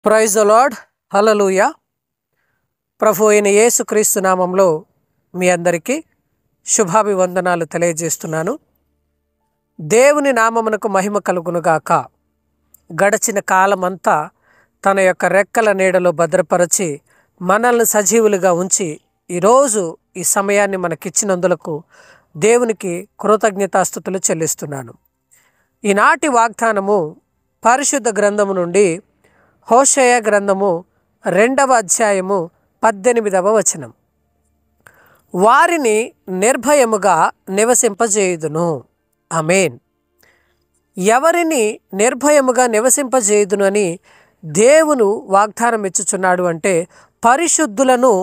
Praise the lord. Hallelujah. ప్రభు అయిన యేసుక్రీస్తు నామంలో మీ అందరికీ శుభాభివందనాలు తెలియజేస్తున్నాను. దేవుని నామమునకు మహిమ కలుగునుగాక. గడచిన కాలమంతా తన యొక్క రెక్కల నీడలో భద్రపరచి మనల్ని సజీవులుగా ఉంచి ఈరోజు ఈ సమయాన్ని మనకిచ్చినందులకు దేవునికి కృతజ్ఞతాస్తుతులు చెల్లిస్తున్నాను. ఈనాటి వాగ్దానము పరిశుద్ధ గ్రంథము నుండి హోషేయ గ్రంథము 2వ అధ్యాయము 18వ వచనం. వారిని నిర్భయముగా నివసింపజేయుదును. ఆమేన్. ఎవరిని నిర్భయముగా నివసింపజేయుదును అని దేవుడు వాగ్దానం ఇచ్చుచున్నాడు అంటే పరిశుద్ధులను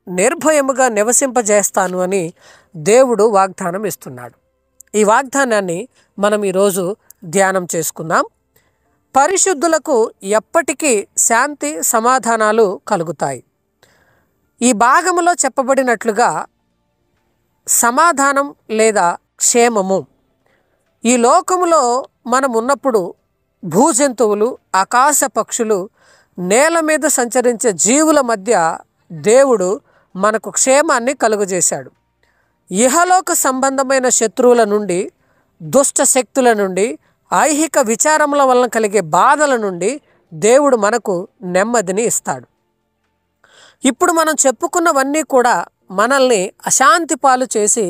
నిర్భయముగా నివసింపజేస్తాను అని దేవుడు వాగ్దానం ఇస్తున్నాడు. ఈ వాగ్దానాన్ని మనం ఈరోజు ధ్యానం చేసుకుందాం. పరిశుద్ధులకు ఎప్పటికీ శాంతి సమాధానాలు కలుగుతాయి. ఈ భాగములో చెప్పబడినట్లుగా సమాధానం లేదా క్షేమము ఈ లోకములో మనం ఉన్నప్పుడు భూజంతువులు, ఆకాశ పక్షులు, నేల మీద సంచరించే జీవుల మధ్య దేవుడు మనకు క్షేమాన్ని కలుగజేశాడు. ఇహలోక సంబంధమైన శత్రువుల నుండి, దుష్ట శక్తుల నుండి, ఐహిక విచారముల వలన కలిగే బాధల నుండి దేవుడు మనకు నెమ్మదిని ఇస్తాడు. ఇప్పుడు మనం చెప్పుకున్నవన్నీ కూడా మనల్ని అశాంతి పాలు చేసి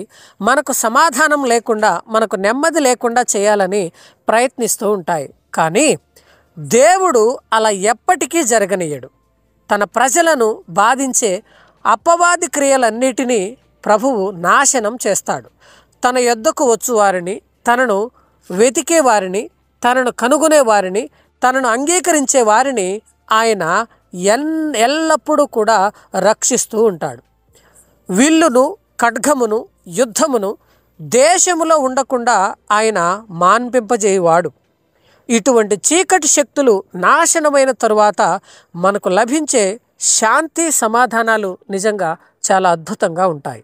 మనకు సమాధానం లేకుండా, మనకు నెమ్మది లేకుండా చేయాలని ప్రయత్నిస్తూ ఉంటాయి. కానీ దేవుడు అలా ఎప్పటికీ జరగనీయడు. తన ప్రజలను బాధించే అపవాది క్రియలన్నిటినీ ప్రభువు నాశనం చేస్తాడు. తన యొద్దకు వచ్చు వారిని, తనను వెతికే వారిని, తనను కనుగొనే వారిని, తనను అంగీకరించే వారిని ఆయన ఎల్లప్పుడూ కూడా రక్షిస్తూ ఉంటాడు. విల్లును, ఖడ్గమును, యుద్ధమును దేశములో ఉండకుండా ఆయన మాన్పింపజేయువాడు. ఇటువంటి చీకటి శక్తులు నాశనమైన తరువాత మనకు లభించే శాంతి సమాధానాలు నిజంగా చాలా అద్భుతంగా ఉంటాయి.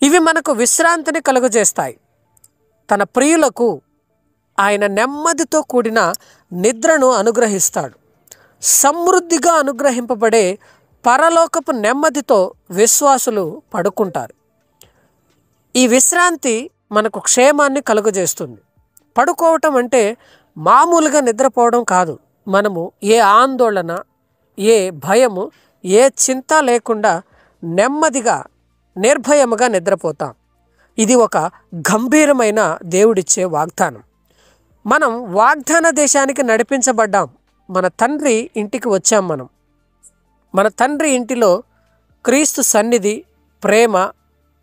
ఇవి మనకు విశ్రాంతిని కలుగజేస్తాయి. తన ప్రియులకు ఆయన నెమ్మదితో కూడిన నిద్రను అనుగ్రహిస్తాడు. సమృద్ధిగా అనుగ్రహింపబడే పరలోకపు నెమ్మదితో విశ్వాసులు పడుకుంటారు. ఈ విశ్రాంతి మనకు క్షేమాన్ని కలుగజేస్తుంది. పడుకోవటం అంటే మామూలుగా నిద్రపోవడం కాదు. మనము ఏ ఆందోళన, ఏ భయము, ఏ చింత లేకుండా నెమ్మదిగా నిర్భయముగా నిద్రపోతాం. ఇది ఒక గంభీరమైన దేవుడిచ్చే వాగ్దానం. మనం వాగ్దాన దేశానికి నడిపించబడ్డాం. మన తండ్రి ఇంటికి వచ్చాం. మన తండ్రి ఇంటిలో క్రీస్తు సన్నిధి, ప్రేమ,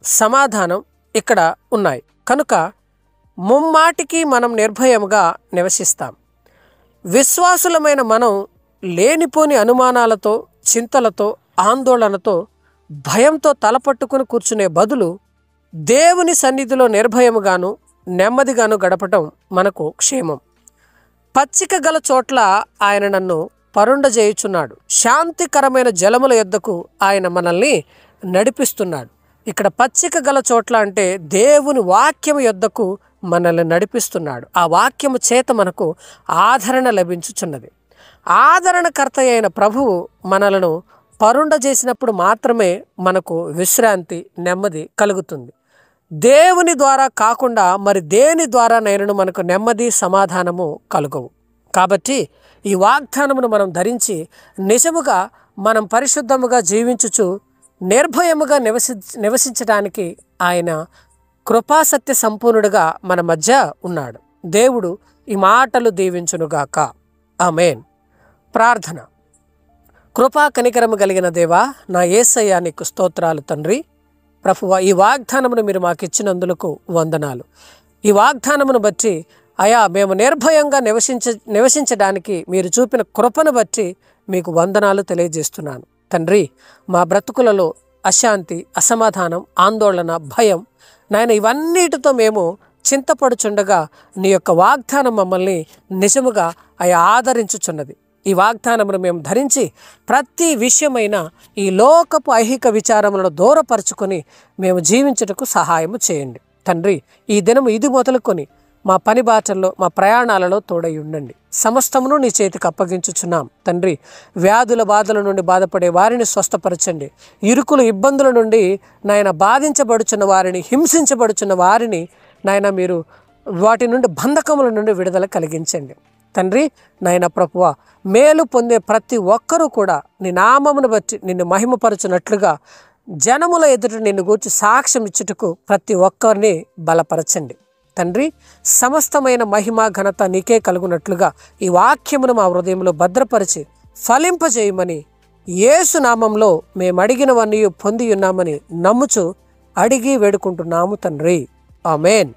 సమాధానం ఇక్కడ ఉన్నాయి. కనుక ముమ్మాటికి మనం నిర్భయముగా నివసిస్తాం. విశ్వాసులమైన మనం లేనిపోని అనుమానాలతో, చింతలతో, ఆందోళనతో, భయంతో తలపట్టుకుని కూర్చునే బదులు దేవుని సన్నిధిలో నిర్భయముగాను నెమ్మదిగాను గడపటం మనకు క్షేమం. పచ్చిక గల చోట్ల ఆయన నన్ను పరుండజేయుచున్నాడు. శాంతికరమైన జలముల యొద్దకు ఆయన మనల్ని నడిపిస్తున్నాడు. ఇక్కడ పచ్చిక గల చోట్ల అంటే దేవుని వాక్యము యొద్దకు మనల్ని నడిపిస్తున్నాడు. ఆ వాక్యము చేత మనకు ఆదరణ లభించుచున్నది. ఆదరణకర్త అయిన ప్రభువు మనలను పరుండజేసినప్పుడు మాత్రమే మనకు విశ్రాంతి, నెమ్మది కలుగుతుంది. దేవుని ద్వారా కాకుండా మరి దేని ద్వారా నైనను మనకు నెమ్మది, సమాధానము కలుగవు. కాబట్టి ఈ వాగ్దానమును మనం ధరించి నిజముగా మనం పరిశుద్ధముగా జీవించుచు నిర్భయముగా నివసించడానికి ఆయన కృపాసత్య సంపూర్ణుడుగా మన మధ్య ఉన్నాడు. దేవుడు ఈ మాటలు దీవించునుగాక. ఆమేన్. ప్రార్థన. కృపా కనికరము కలిగిన దేవా, నా యేసయ్యా నీకు స్తోత్రాలు తండ్రి. ప్రభువా, ఈ వాగ్దానమును మీరు మాకు ఇచ్చినందులకు వందనాలు. ఈ వాగ్దానమును బట్టి అయా మేము నిర్భయంగా నివసించడానికి మీరు చూపిన కృపను బట్టి మీకు వందనాలు తెలియజేస్తున్నాను తండ్రి. మా బ్రతుకులలో అశాంతి, అసమాధానం, ఆందోళన, భయం నాయన ఇవన్నిటితో మేము చింతపడుచుండగా నీ యొక్క వాగ్దానం మమ్మల్ని నిజముగా ఆదరించుచున్నది. ఈ వాగ్దానమును మేము ధరించి ప్రతి విషయమైన ఈ లోకపు ఐహిక విచారములను దూరపరుచుకొని మేము జీవించుటకు సహాయము చేయండి తండ్రి. ఈ దినము ఇది మొదలుకొని మా పని బాటల్లో, మా ప్రయాణాలలో తోడై ఉండండి. సమస్తమును నీ చేతికి అప్పగించుచున్నాం తండ్రి. వ్యాధుల బాధల నుండి బాధపడే వారిని స్వస్థపరచండి. ఇరుకులు ఇబ్బందుల నుండి నాయన బాధించబడుచున్న వారిని, హింసించబడుచున్న వారిని నాయన మీరు వాటి నుండి, బంధకముల నుండి విడుదల కలిగించండి తండ్రి. నాయన ప్రభువా, మేలు పొందే ప్రతి ఒక్కరూ కూడా నీ నామమును బట్టి నిన్ను మహిమపరచునట్లుగా జనముల ఎదుట నిన్ను గూర్చి సాక్ష్యం ఇచ్చుటకు ప్రతి ఒక్కరిని బలపరచండి తండ్రి. సమస్తమైన మహిమ ఘనత నీకే కలుగునట్లుగా ఈ వాక్యమును మా హృదయంలో భద్రపరిచి ఫలింపజేయమని యేసు నామంలో మేము అడిగినవన్నీ పొంది ఉన్నామని నమ్ముచు అడిగి వేడుకుంటున్నాము తండ్రి. ఆమేన్.